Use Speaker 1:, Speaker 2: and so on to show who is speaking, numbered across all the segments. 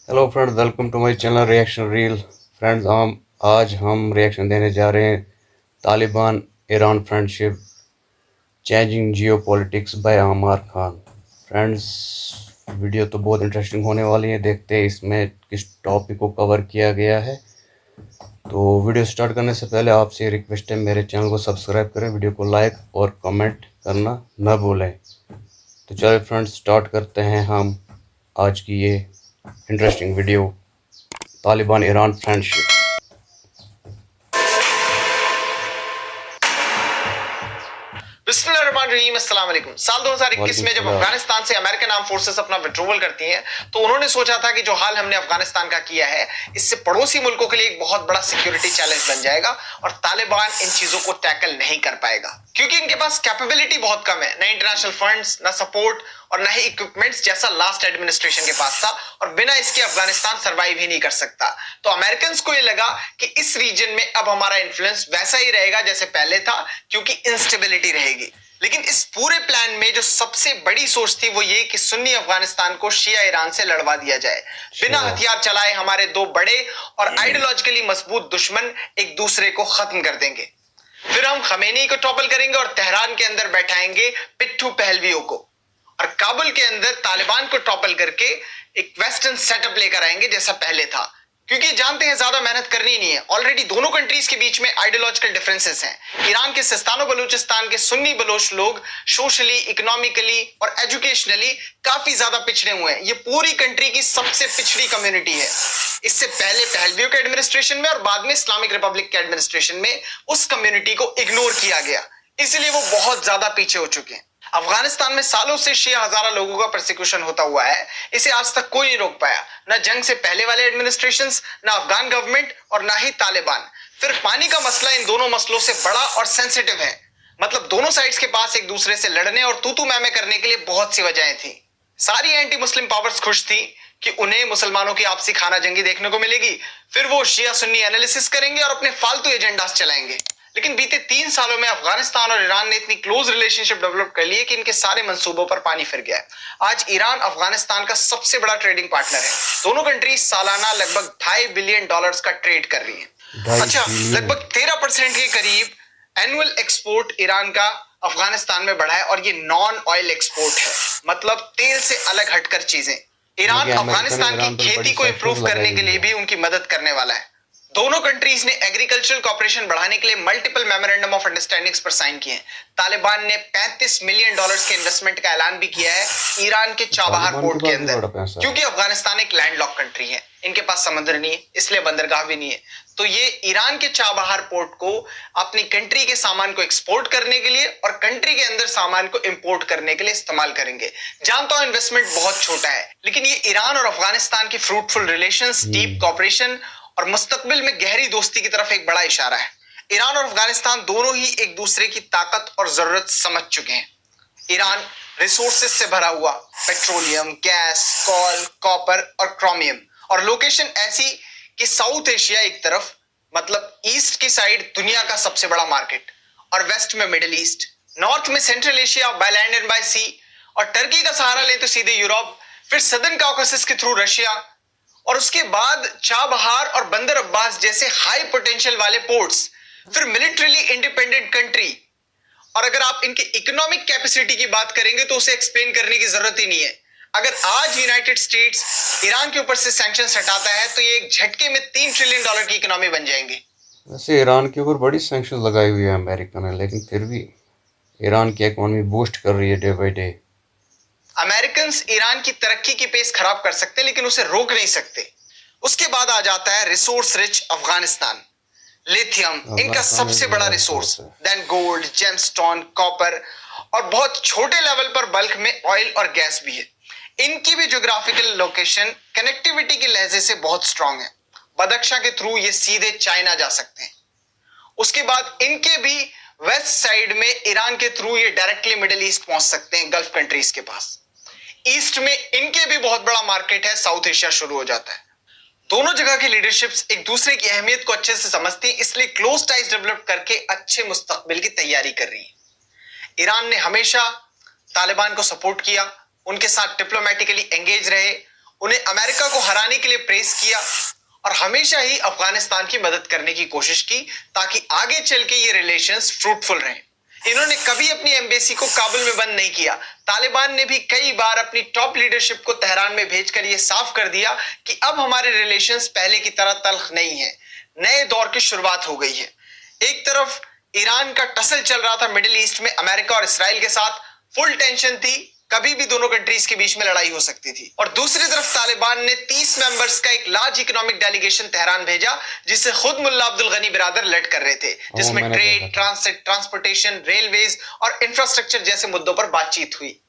Speaker 1: Hello friends, welcome to my channel reaction reel. Friends, आज हम reaction देने जा रहे हैं Taliban Iran friendship changing geopolitics by Amaar Khan. Friends, video तो बहुत इंटरेस्टिंग होने वाली है। देखते हैं इसमें किस टॉपिक को कवर किया गया है। तो वीडियो स्टार्ट करने से पहले आपसे रिक्वेस्ट है, मेरे चैनल को सब्सक्राइब करें, वीडियो को लाइक और कमेंट करना न भूलें। तो चलिए फ्रेंड्स, स्टार्ट करते हैं हम आज की ये interesting video Taliban Iran friendship.
Speaker 2: बिस्मिल्लाहिर्रहमानिर्रहीम। अस्सलाम वालेकुम। साल 2021 में जब अफगानिस्तान से अमेरिकन आर्म फोर्सेस अपना विड्रॉवल करती हैं तो उन्होंने सोचा था कि जो हाल हमने अफगानिस्तान का किया है इससे पड़ोसी मुल्कों के लिए एक बहुत बड़ा सिक्योरिटी चैलेंज बन जाएगा और तालिबान इन चीजों को टैकल नहीं कर पाएगा क्योंकि इनके पास कैपेबिलिटी बहुत कम है। न इंटरनेशनल फंड्स, न सपोर्ट और न ही इक्विपमेंट्स जैसा लास्ट एडमिनिस्ट्रेशन के पास था, और बिना इसके अफगानिस्तान सरवाइव ही नहीं कर सकता। तो अमेरिकन को ये लगा कि इस रीजन में अब हमारा इन्फ्लुएंस वैसा ही रहेगा जैसे पहले था, क्योंकि इंस्टेबिलिटी रहेगी। लेकिन इस पूरे प्लान में जो सबसे बड़ी सोच थी वो ये कि सुन्नी अफगानिस्तान को शिया ईरान से लड़वा दिया जाए। बिना हथियार चलाए हमारे दो बड़े और आइडियोलॉजिकली मजबूत दुश्मन एक दूसरे को खत्म कर देंगे। फिर हम खमेनी को टॉपल करेंगे और तेहरान के अंदर बैठाएंगे पिट्ठू पहलवियों को, और काबुल के अंदर तालिबान को टॉपल करके एक वेस्टर्न सेटअप लेकर आएंगे जैसा पहले था, क्योंकि जानते हैं ज्यादा मेहनत करनी नहीं है। ऑलरेडी दोनों कंट्रीज के बीच में आइडियोलॉजिकल डिफरेंसेस हैं। ईरान के सिस्तान बलूचिस्तान के सुन्नी बलोच लोग सोशली, इकोनॉमिकली और एजुकेशनली काफी ज्यादा पिछड़े हुए हैं। ये पूरी कंट्री की सबसे पिछड़ी कम्युनिटी है। इससे पहले पहलवियों के एडमिनिस्ट्रेशन में और बाद में इस्लामिक रिपब्लिक के एडमिनिस्ट्रेशन में उस कम्युनिटी को इग्नोर किया गया, इसलिए वो बहुत ज्यादा पीछे हो चुके हैं। अफगानिस्तान में सालों से शिया हजारा लोगों का प्रोसिक्यूशन होता हुआ है। इसे आज तक कोई नहीं रोक पाया, ना जंग से पहले वाले एडमिनिस्ट्रेशंस, ना अफगान गवर्नमेंट और ना ही तालिबान। फिर पानी का मसला इन दोनों मसलों से बड़ा और सेंसिटिव है। मतलब दोनों साइड्स के पास एक दूसरे से लड़ने और तू मैं करने के लिए बहुत सी वजहें थी। सारी एंटी मुस्लिम पावर्स खुश थी कि उन्हें मुसलमानों की आपसी खाना जंगी देखने को मिलेगी। फिर वो शिया सुन्नी एनालिसिस करेंगे और अपने फालतू एजेंडास चलाएंगे। लेकिन बीते 3 सालों में अफगानिस्तान और ईरान ने इतनी क्लोज रिलेशनशिप डेवलप कर ली है कि इनके सारे मंसूबों पर पानी फिर गया है। आज ईरान अफगानिस्तान का सबसे बड़ा ट्रेडिंग पार्टनर है। दोनों कंट्रीज सालाना लगभग $2.5 बिलियन का ट्रेड कर रही है। अच्छा, लगभग 13% के करीब एनुअल एक्सपोर्ट ईरान का अफगानिस्तान में बढ़ा है, और ये नॉन ऑयल एक्सपोर्ट है, मतलब तेल से अलग हटकर चीजें। ईरान अफगानिस्तान की खेती को इंप्रूव करने के लिए भी उनकी मदद करने वाला है। दोनों कंट्रीज ने एग्रीकल्चरल कॉपरेशन बढ़ाने के लिए मल्टीपल मेमोरेंडम ऑफ अंडरस्टैंडिंग्स पर साइन किए हैं। तालिबान ने $35 मिलियन के इन्वेस्टमेंट का ऐलान भी किया है ईरान के चाबहार पोर्ट के अंदर, क्योंकि अफगानिस्तान एक लैंडलॉक कंट्री है, इनके पास समुद्र नहीं है, इसलिए बंदरगाह भी नहीं है। तो ये ईरान के चाबहार पोर्ट को अपनी कंट्री के सामान को एक्सपोर्ट करने के लिए और कंट्री के अंदर सामान को इंपोर्ट करने के लिए इस्तेमाल करेंगे। जानता हूं इन्वेस्टमेंट बहुत छोटा है, लेकिन ये ईरान और अफगानिस्तान की फ्रूटफुल रिलेशंस, डीप कॉपरेशन और मुस्तकबिल में गहरी दोस्ती की तरफ एक बड़ा इशारा है। ईरान और अफगानिस्तान दोनों ही एक दूसरे की ताकत और जरूरत समझ चुके हैं। ईरान रिसोर्सेज से भरा हुआ, पेट्रोलियम, गैस, कॉल, कॉपर और क्रोमियम, और लोकेशन ऐसी कि साउथ एशिया एक तरफ, मतलब ईस्ट की साइड दुनिया का सबसे बड़ा मार्केट, और वेस्ट में मिडिल ईस्ट, नॉर्थ में central Asia by land and by sea, और टर्की का सहारा ले तो सीधे यूरोप, फिर सदर्न काउकासस के थ्रू रशिया, और उसके बाद चाबहार और बंदर अब्बास जैसे हाई पोटेंशियल वाले पोर्ट्स, फिर मिलिट्रीली इंडिपेंडेंट कंट्री। और अगर आप इनके इकोनॉमिक कैपेसिटी की बात करेंगे तो उसे एक्सप्लेन करने की जरूरत ही नहीं है। अगर आज यूनाइटेड स्टेट्स ईरान के ऊपर से सैंक्शंस हटाता है तो ये एक झटके में $3 ट्रिलियन की इकोनॉमी बन जाएंगे।
Speaker 1: वैसे ईरान के ऊपर बड़ी सैंक्शन लगाई हुई है अमेरिका ने, लेकिन फिर भी ईरान की इकोनॉमी बूस्ट कर रही है day by day.
Speaker 2: American Iran की तरक्की की पेस खराब कर सकते, लेकिन उसे रोक नहीं सकते। उसके बाद आ जाता है रिसोर्स रिच अफगानिस्तान। लिथियम इनका सबसे बड़ा resource, then gold, gemstone, copper, और बहुत छोटे लेवल पर बल्क में ऑयल और गैस भी है। इनकी भी ज्योग्राफिकल लोकेशन कनेक्टिविटी के लहजे से बहुत स्ट्रांग है। बदख्शा के थ्रू ये सीधे चाइना जा सकते हैं। उसके बाद इनके भी वेस्ट साइड में ईरान के थ्रू ये डायरेक्टली मिडिल ईस्ट पहुंच सकते हैं, गल्फ कंट्रीज के पास। ईस्ट में इनके भी बहुत बड़ा मार्केट है, साउथ एशिया शुरू हो जाता है। दोनों जगह की लीडरशिप्स एक दूसरे की अहमियत को अच्छे से समझती हैं, इसलिए क्लोज टाइज डेवलप करके अच्छे मुस्तकबिल की तैयारी कर रही है। ईरान ने हमेशा तालिबान को सपोर्ट किया, उनके साथ डिप्लोमेटिकली एंगेज रहे, उन्हें अमेरिका को हराने के लिए प्रेस किया और हमेशा ही अफगानिस्तान की मदद करने की कोशिश की ताकि आगे चल के ये रिलेशंस फ्रूटफुल रहें। इन्होंने कभी अपनी एम्बेसी को काबुल में बंद नहीं किया। तालिबान ने भी कई बार अपनी टॉप लीडरशिप को तेहरान में भेजकर यह साफ कर दिया कि अब हमारे रिलेशंस पहले की तरह तल्ख नहीं है, नए दौर की शुरुआत हो गई है। एक तरफ ईरान का टसल चल रहा था मिडिल ईस्ट में अमेरिका और इसराइल के साथ, फुल टेंशन थी, कभी भी दोनों कंट्रीज के बीच में लड़ाई हो सकती थी। और दूसरी तरफ तालिबान ने 30 मेंबर्स का एक लार्ज इकोनॉमिक डेलीगेशन तेहरान भेजा जिसे खुद मुल्ला अब्दुल गनी बिरादर लेड कर रहे थे, जिसमें ट्रेड, ट्रांसिट, ट्रांसपोर्टेशन, रेलवेज और इंफ्रास्ट्रक्चर जैसे मुद्दों पर बातचीत हुई।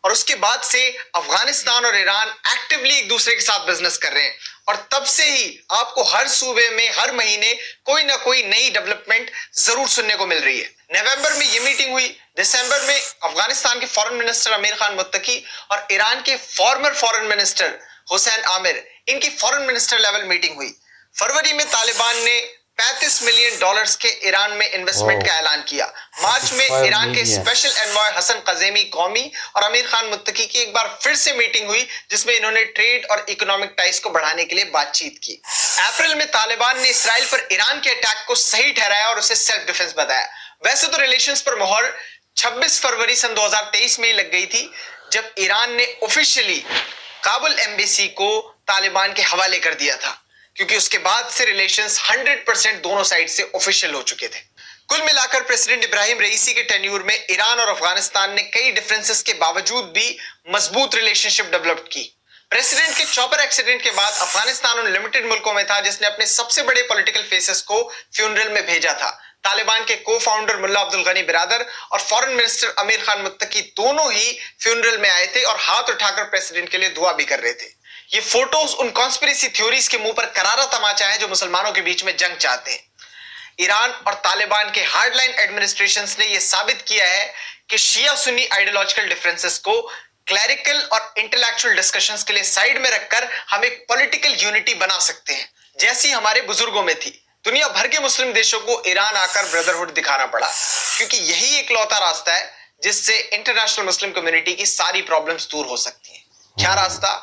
Speaker 2: और उसके बाद से अफगानिस्तान और ईरान एक्टिवली एक दूसरे के साथ बिजनेस कर रहे हैं और तब से ही आपको हर सूबे में हर महीने कोई ना कोई नई डेवलपमेंट जरूर सुनने को मिल रही है। नवंबर में ये मीटिंग हुई, दिसंबर में अफगानिस्तान के फॉरेन मिनिस्टर आमिर खान मुत्तकी और ईरान के farmer foreign minister Hussain Aamir, इनकी फॉरेन मिनिस्टर लेवल मीटिंग हुई। फरवरी में तालिबान ने $35 मिलियन के ईरान में इन्वेस्टमेंट का ऐलान किया। मार्च में ईरान के स्पेशल एनवॉय हसन कज़ेमी कौमी और आमिर खान मुत्तकी की एक बार फिर से मीटिंग हुई जिसमें इन्होंने ट्रेड और इकोनॉमिक टाइज को बढ़ाने के लिए बातचीत की। अप्रैल में तालिबान ने इसराइल पर ईरान के अटैक को सही ठहराया और उसे सेल्फ डिफेंस बताया। वैसे तो रिलेशंस पर मोहर 26 फरवरी सन 2023 में ही लग गई थी जब ईरान ने ऑफिशियली काबुल एम्बेसी को तालिबान के हवाले कर दिया था, क्योंकि उसके बाद से रिलेशंस 100% दोनों साइड से ऑफिशियल हो चुके थे। कुल मिलाकर प्रेसिडेंट इब्राहिम रईसी के टेन्यूर में ईरान और अफगानिस्तान ने कई डिफरेंसेस के बावजूद भी मजबूत रिलेशनशिप डेवलप की। प्रेसिडेंट के चॉपर एक्सीडेंट के बाद अफगानिस्तान उन लिमिटेड मुल्कों में था जिसने अपने सबसे बड़े पॉलिटिकल फेसेस को फ्यूनरल में भेजा था। तालिबान के को फाउंडर मुल्ला अब्दुल गनी बिरादर और फॉरेन मिनिस्टर आमिर खान मुत्तकी दोनों ही फ्यूनरल में आए थे और हाथ उठाकर प्रेसिडेंट के लिए दुआ भी कर रहे थे। ये फोटोज उन कॉन्स्पिरेसी थ्योरीज के मुंह पर करारा तमाचा है जो मुसलमानों के बीच में जंग चाहते हैं। ईरान और तालिबान के हार्डलाइन एडमिनिस्ट्रेशंस ने यह साबित किया है कि शिया सुन्नी आइडियोलॉजिकल डिफरेंसेस को क्लैरिकल और इंटेलेक्चुअल डिस्कशंस के लिए साइड में रखकर हम एक पॉलिटिकल यूनिटी बना सकते हैं, जैसी हमारे बुजुर्गों में थी। दुनिया भर के मुस्लिम देशों को ईरान आकर ब्रदरहुड दिखाना पड़ा, क्योंकि यही एक लौता रास्ता है जिससे इंटरनेशनल मुस्लिम कम्युनिटी की सारी प्रॉब्लम्स दूर हो सकती हैं। क्या रास्ता?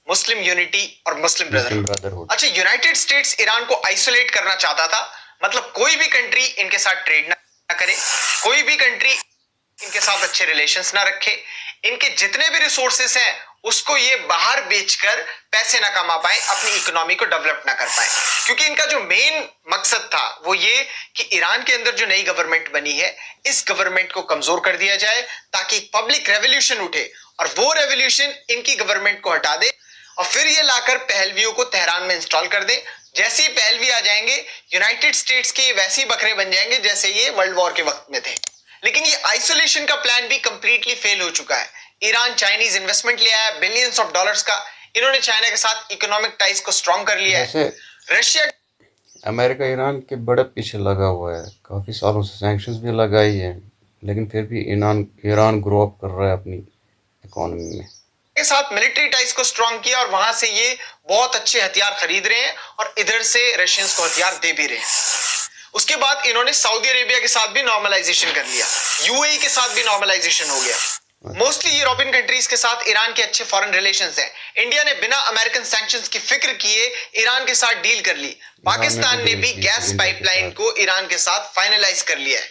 Speaker 2: मुस्लिम यूनिटी और मुस्लिम ब्रदरहुड। अच्छा, यूनाइटेड स्टेट्स ईरान को आइसोलेट करना चाहता था, मतलब कोई भी कंट्री इनके साथ ट्रेड ना करे, कोई भी कंट्री इनके साथ अच्छे रिलेशंस ना रखे, इनके जितने भी रिसोर्सेस हैं उसको ये बाहर बेचकर पैसे ना कमा पाए, अपनी इकोनॉमी को डेवलप ना कर पाए। क्योंकि इनका जो मेन मकसद था वो ये कि ईरान के अंदर जो नई गवर्नमेंट बनी है इस गवर्नमेंट को कमजोर कर दिया जाए ताकि पब्लिक रेवोल्यूशन उठे और वो रेवोल्यूशन इनकी गवर्नमेंट को हटा दे और फिर ये लाकर पहलवियों को तेहरान में इंस्टॉल कर दे। जैसे ही पहलवी आ जाएंगे यूनाइटेड स्टेट्स के वैसे ही बकरे बन जाएंगे जैसे ये वर्ल्ड वॉर के वक्त में थे। लेकिन ये आइसोलेशन का प्लान भी कंप्लीटली फेल हो चुका है। ईरान चाइनीज इन्वेस्टमेंट ले आया बिलियंस ऑफ डॉलर्स का, इन्होंने चाइना के साथ इकोनॉमिक टाइज को स्ट्रॉन्ग कर लिया है। रशिया,
Speaker 1: अमेरिका ईरान के बड़े पीछे लगा हुआ है, काफी सालों से सैंक्शंस भी लगाई है, लेकिन फिर भी ईरान ग्रो अप कर रहा है अपनी इकोनॉमी में।
Speaker 2: के साथ मिलिट्री टाइज को स्ट्रॉन्ग किया और वहां से ये बहुत अच्छे हथियार खरीद रहे हैं और इधर से रशियंस को हथियार दे भी रहे हैं। उसके बाद इन्होंने सऊदी अरेबिया के साथ भी नॉर्मलाइजेशन कर लिया, यूएई के साथ भी नॉर्मलाइजेशन हो गया। मोस्टली यूरोपियन कंट्रीज के साथ ईरान के अच्छे फॉरेन रिलेशंस हैं। इंडिया ने बिना अमेरिकन सैंक्शंस की फिक्र किए ईरान के साथ डील कर ली। पाकिस्तान ने भी गैस पाइपलाइन को ईरान के साथ फाइनलाइज कर लिया है।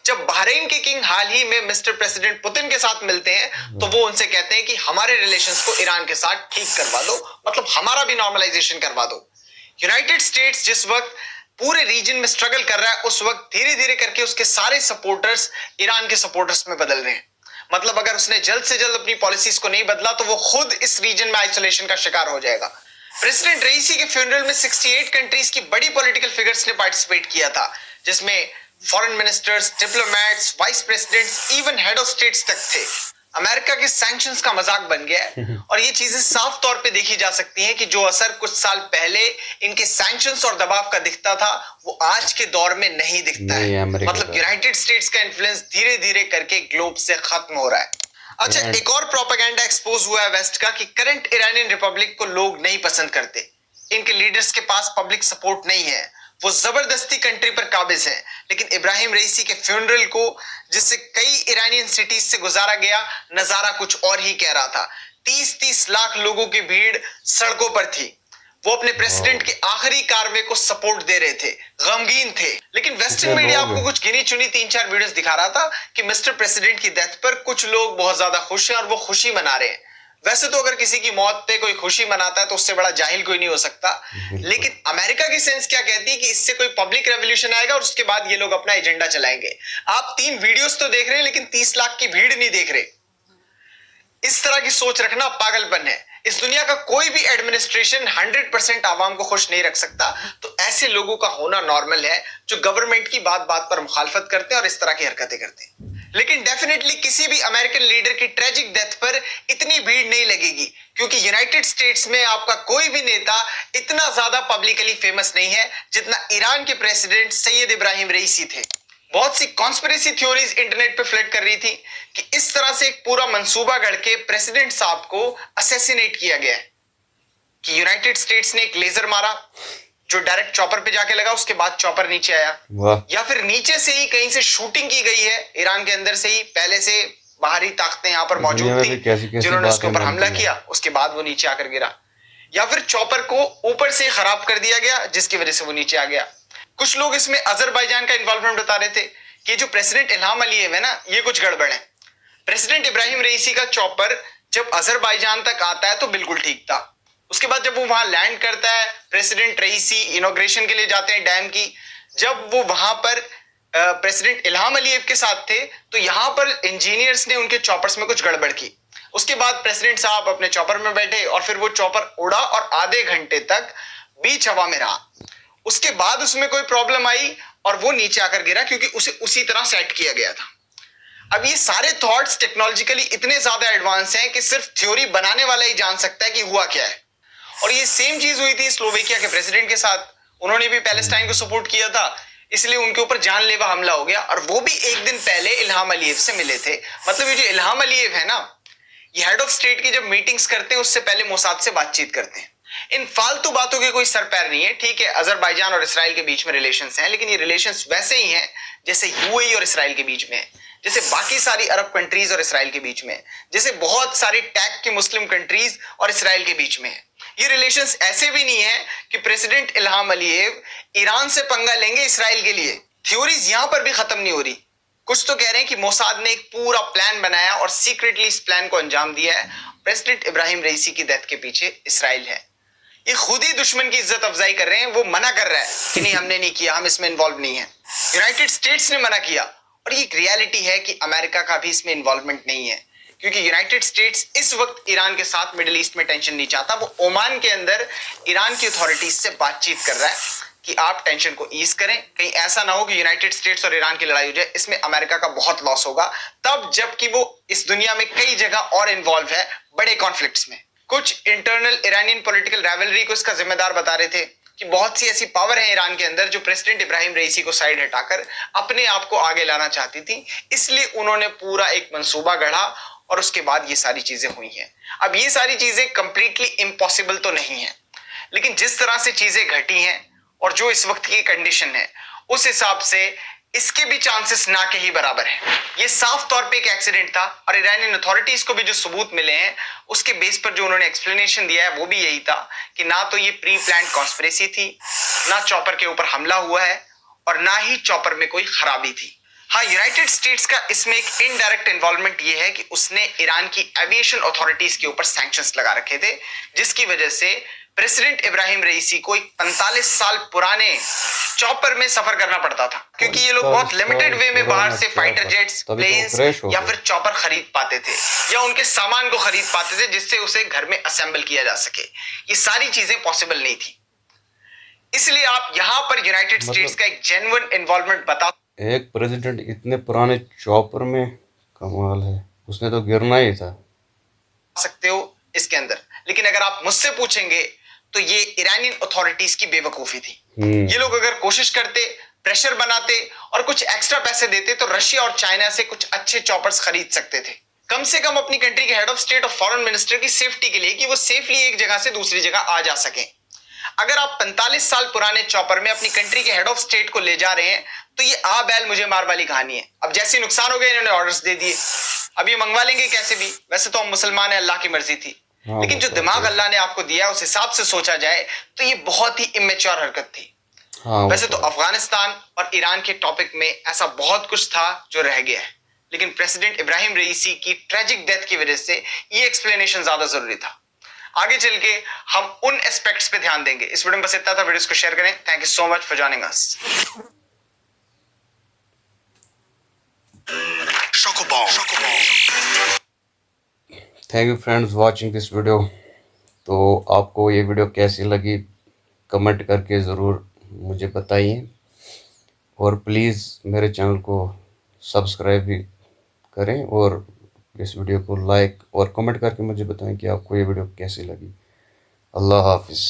Speaker 2: जब बहरीन के किंग हाल ही में मिस्टर प्रेसिडेंट पुतिन के साथ मिलते हैं तो वो उनसे कहते हैं कि हमारे रिलेशंस को ईरान के साथ ठीक करवा दो, मतलब हमारा भी नॉर्मलाइजेशन करवा दो। यूनाइटेड स्टेट्स जिस वक्त पूरे रीजन में स्ट्रगल कर रहा है उस वक्त धीरे धीरे करके उसके सारे सपोर्टर्स ईरान के सपोर्टर्स में बदल रहे हैं। मतलब अगर उसने जल्द से जल्द अपनी पॉलिसीज को नहीं बदला तो वो खुद इस रीजन में आइसोलेशन का शिकार हो जाएगा। प्रेसिडेंट रईसी के फ्यूनरल में 68 कंट्रीज की बड़ी पॉलिटिकल फिगर्स ने पार्टिसिपेट किया था, जिसमें foreign ministers, diplomats, vice presidents, even head of states तक थे। अमेरिका के सैंक्शंस का मजाक बन गया है और ये चीजें साफ तौर पे देखी जा सकती हैं कि जो असर कुछ साल पहले इनके सैंक्शंस और दबाव का दिखता था वो आज के दौर में नहीं दिखता है। मतलब यूनाइटेड स्टेट्स का इन्फ्लुएंस धीरे धीरे करके ग्लोब से खत्म हो रहा है। अच्छा, एक और प्रोपेगेंडा एक्सपोज हुआ है वेस्ट का कि करंट ईरानियन रिपब्लिक को लोग नहीं पसंद करते, इनके लीडर्स के पास पब्लिक सपोर्ट नहीं है, वो जबरदस्ती कंट्री पर काबिज हैं। लेकिन इब्राहिम रईसी के फ्यूनरल को जिससे कई ईरानियन सिटीज से गुजारा गया नजारा कुछ और ही कह रहा था। 30-30 लाख लोगों की भीड़ सड़कों पर थी। वो अपने प्रेसिडेंट के आखिरी कार्रवाई को सपोर्ट दे रहे थे, गमगीन थे। लेकिन वेस्टर्न मीडिया आपको कुछ गिनी चुनी 3-4 वीडियोस दिखा रहा था कि मिस्टर प्रेसिडेंट की डेथ पर कुछ लोग बहुत ज्यादा खुश हैं और वो खुशी मना रहे हैं। वैसे तो अगर किसी की मौत पे कोई खुशी मनाता है तो उससे बड़ा जाहिल कोई नहीं हो सकता, लेकिन अमेरिका की सेंस क्या कहती है कि इससे कोई पब्लिक रेवोल्यूशन आएगा और उसके बाद ये लोग अपना एजेंडा चलाएंगे। आप 3 वीडियोस तो देख रहे हैं लेकिन 30 लाख की भीड़ नहीं देख रहे। इस तरह की सोच रखना पागलपन है। इस दुनिया का कोई भी एडमिनिस्ट्रेशन 100% आवाम को खुश नहीं रख सकता, तो ऐसे लोगों का होना नॉर्मल है जो गवर्नमेंट की बात बात पर मुखालफत करते हैं और इस तरह की हरकतें करते हैं। लेकिन डेफिनेटली किसी भी अमेरिकन लीडर की ट्रेजिक डेथ पर इतनी भीड़ नहीं लगेगी, क्योंकि यूनाइटेड स्टेट्स में आपका कोई भी नेता इतना ज्यादा पब्लिकली फेमस नहीं है जितना ईरान के प्रेसिडेंट सैयद इब्राहिम रईसी थे। बहुत सी कॉन्स्पिरेसी थ्योरीज इंटरनेट पे फ्लड कर रही थी कि इस तरह से एक पूरा मंसूबा गढ़ के प्रेसिडेंट साहब को असैसिनेट किया गया है, कि यूनाइटेड स्टेट्स ने एक लेजर मारा जो डायरेक्ट चॉपर पे जाके लगा, उसके बाद चॉपर नीचे आया, या फिर नीचे से ही कहीं से शूटिंग की गई है ईरान के अंदर से ही, पहले से बाहरी ताकतें यहां पर मौजूद थी जिन्होंने उसके ऊपर हमला किया, उसके बाद वो नीचे आकर गिरा, या फिर चॉपर को ऊपर से खराब कर दिया गया जिसकी वजह से वो नीचे आ गया। कुछ लोग इसमें अजरबैजान का इन्वॉल्वमेंट बता रहे थे कि जो प्रेसिडेंट इल्हाम अलीयेव है ना, ये कुछ गड़बड़ है। प्रेसिडेंट इब्राहिम रईसी का चॉपर जब अजरबैजान तक आता है तो बिल्कुल ठीक था, उसके बाद जब वो वहां लैंड करता है, प्रेसिडेंट रईसी इनॉग्रेशन के लिए जाते हैं डैम की, जब वो वहां पर प्रेसिडेंट इल्हाम अलीयेव के साथ थे तो यहां पर इंजीनियर्स ने उनके चॉपर्स में कुछ गड़बड़ की। उसके बाद प्रेसिडेंट साहब अपने चॉपर में बैठे और फिर वो चॉपर उड़ा और आधे घंटे तक बीच हवा में रहा। उसके बाद उसमें कोई प्रॉब्लम आई और वो नीचे आकर गिरा क्योंकि उसे उसी तरह सेट किया गया था। अब ये सारे थॉट्स टेक्नोलॉजिकली इतने ज्यादा एडवांस हैं कि सिर्फ थ्योरी बनाने वाला ही जान सकता है कि हुआ क्या है। और ये सेम चीज हुई थी स्लोवेकिया के प्रेसिडेंट के साथ, उन्होंने भी पैलेस्टाइन को सपोर्ट किया था, इसलिए उनके ऊपर जानलेवा हमला हो गया और वो भी एक दिन पहले इल्हाम अलीयेव से मिले थे। मतलब ये जो इल्हाम अलीयेव है ना, ये हेड ऑफ स्टेट की जब मीटिंग्स करते हैं उससे पहले मोसाद से बातचीत करते हैं। इन फालतू बातों के कोई सर पैर नहीं है। ठीक है, अजरबैजान और इसराइल के बीच में रिलेशंस हैं, लेकिन ये रिलेशंस वैसे ही हैं जैसे यूएई और इसराइल के बीच में है, जैसे बाकी सारी अरब कंट्रीज और इसराइल के बीच में है, जैसे बहुत सारी टैग की मुस्लिम कंट्रीज और इसराइल के बीच में है। ये रिलेशंस ऐसे भी नहीं है कि प्रेसिडेंट इल्हाम अलीयेव ईरान से पंगा लेंगे इसराइल के लिए। थ्योरीज यहां पर भी खत्म नहीं हो रही। कुछ तो कह रहे हैं कि मोसाद ने एक पूरा प्लान बनाया और सीक्रेटली इस प्लान को अंजाम दिया है। प्रेसिडेंट इब्राहिम रईसी की डेथ के पीछे इसराइल है। ये खुद ही दुश्मन की इज्जत अफजाई कर रहे हैं। वो मना कर रहा है कि नहीं, हमने नहीं किया, हम इसमें इन्वॉल्व नहीं है। यूनाइटेड स्टेट्स ने मना किया और ये रियलिटी है कि अमेरिका का भी इसमें इन्वॉल्वमेंट नहीं है, क्योंकि यूनाइटेड स्टेट्स इस वक्त ईरान के साथ मिडिल ईस्ट में टेंशन नहीं चाहता। वो ओमान के अंदर ईरान की अथॉरिटीज से बातचीत कर रहा है कि आप टेंशन को ईज करें, कहीं ऐसा ना हो कि यूनाइटेड स्टेट्स और ईरान की लड़ाई हो जाए। इसमें अमेरिका का बहुत लॉस होगा, तब जबकि वो इस दुनिया में कई जगह और इन्वॉल्व है बड़े कॉन्फ्लिक्ट्स में। कुछ इंटरनल ईरानियन पॉलिटिकल राइवलरी को इसका जिम्मेदार बता रहे थे कि बहुत सी ऐसी पावर है ईरान के अंदर जो प्रेसिडेंट इब्राहिम रईसी को साइड हटाकर अपने आप को आगे लाना चाहती थी, इसलिए उन्होंने पूरा एक मंसूबा गढ़ा और उसके बाद ये सारी चीजें हुई हैं। अब ये सारी चीजें कंप्लीटली इम्पॉसिबल तो नहीं है, लेकिन जिस तरह से चीजें घटी हैं और जो इस वक्त की कंडीशन है उस हिसाब से इसके भी चांसेस ना के ही बराबर है। ये साफ तौर पे एक एक्सीडेंट था और ईरानियन अथॉरिटीज को भी जो सबूत मिले हैं उसके बेस पर जो उन्होंने एक्सप्लेनेशन दिया है वो भी यही था कि ना तो ये प्री प्लान्ड कॉन्स्पिरेसी थी, ना चॉपर के ऊपर हमला हुआ है और ना ही चॉपर में कोई खराबी थी। हाँ, यूनाइटेड स्टेट्स का इसमें एक इनडायरेक्ट इन्वॉल्वमेंट ये है कि उसने ईरान की एविएशन अथॉरिटीज के ऊपर सैंक्शंस लगा रखे थे, जिसकी वजह से प्रेसिडेंट इब्राहिम रईसी को एक 45 साल पुराने चॉपर में सफर करना पड़ता था, क्योंकि ये लोग बहुत लिमिटेड वे में बाहर से फाइटर जेट्स, प्लेन्स या फिर चॉपर खरीद पाते थे या उनके सामान को खरीद पाते थे जिससे उसे घर में असेंबल किया जा सके। ये सारी चीजें पॉसिबल नहीं थी, इसलिए आप यहां पर यूनाइटेड स्टेट्स का एक जेन्युइन इन्वॉल्वमेंट बता।
Speaker 1: एक प्रेसिडेंट इतने पुराने चॉपर में, कमाल है, उसने तो गिरना ही था।
Speaker 2: सकते हो इसके अंदर, लेकिन अगर आप मुझसे पूछेंगे तो ये ईरानियन अथॉरिटीज की बेवकूफी थी। ये लोग अगर कोशिश करते, प्रेशर बनाते और कुछ एक्स्ट्रा पैसे देते तो रशिया और चाइना से कुछ अच्छे चॉपर्स खरीद सकते थे, कम से कम अपनी कंट्री के हेड ऑफ स्टेट और फॉरेन मिनिस्टर की सेफ्टी के लिए, कि वो सेफली एक जगह से दूसरी जगह आ जा सके। अगर आप 45 साल पुराने चॉपर में अपनी कंट्री के हेड ऑफ स्टेट को ले जा रहे हैं तो ये आ बैल मुझे मार वाली कहानी है। अब जैसे नुकसान हो गए इन्होंने ऑर्डर्स दे दिए, अब ये मंगवा लेंगे कैसे भी, वैसे तो हम मुसलमान हैं, अल्लाह की मर्जी थी,
Speaker 1: हाँ,
Speaker 2: लेकिन जो दिमाग अल्लाह ने आपको दिया उस हिसाब से सोचा जाए तो ये बहुत ही इमेच्योर हरकत थी।
Speaker 1: हाँ,
Speaker 2: वैसे तो अफगानिस्तान और ईरान के टॉपिक में ऐसा बहुत कुछ था जो रह गया है, लेकिन प्रेसिडेंट इब्राहिम रईसी की ट्रेजिक डेथ की वजह से ये एक्सप्लेनेशन ज्यादा जरूरी था। आगे चल के हम उन एस्पेक्ट्स पे ध्यान देंगे। इस वीडियो में बस इतना था, वीडियो को शेयर करें। Thank you so much for joining us.
Speaker 1: Thank you friends watching this video. तो आपको ये वीडियो कैसी लगी कमेंट करके ज़रूर मुझे बताइए, और प्लीज़ मेरे चैनल को सब्सक्राइब भी करें, और इस वीडियो को लाइक और कमेंट करके मुझे बताएं कि आपको ये वीडियो कैसी लगी। अल्लाह हाफिज़।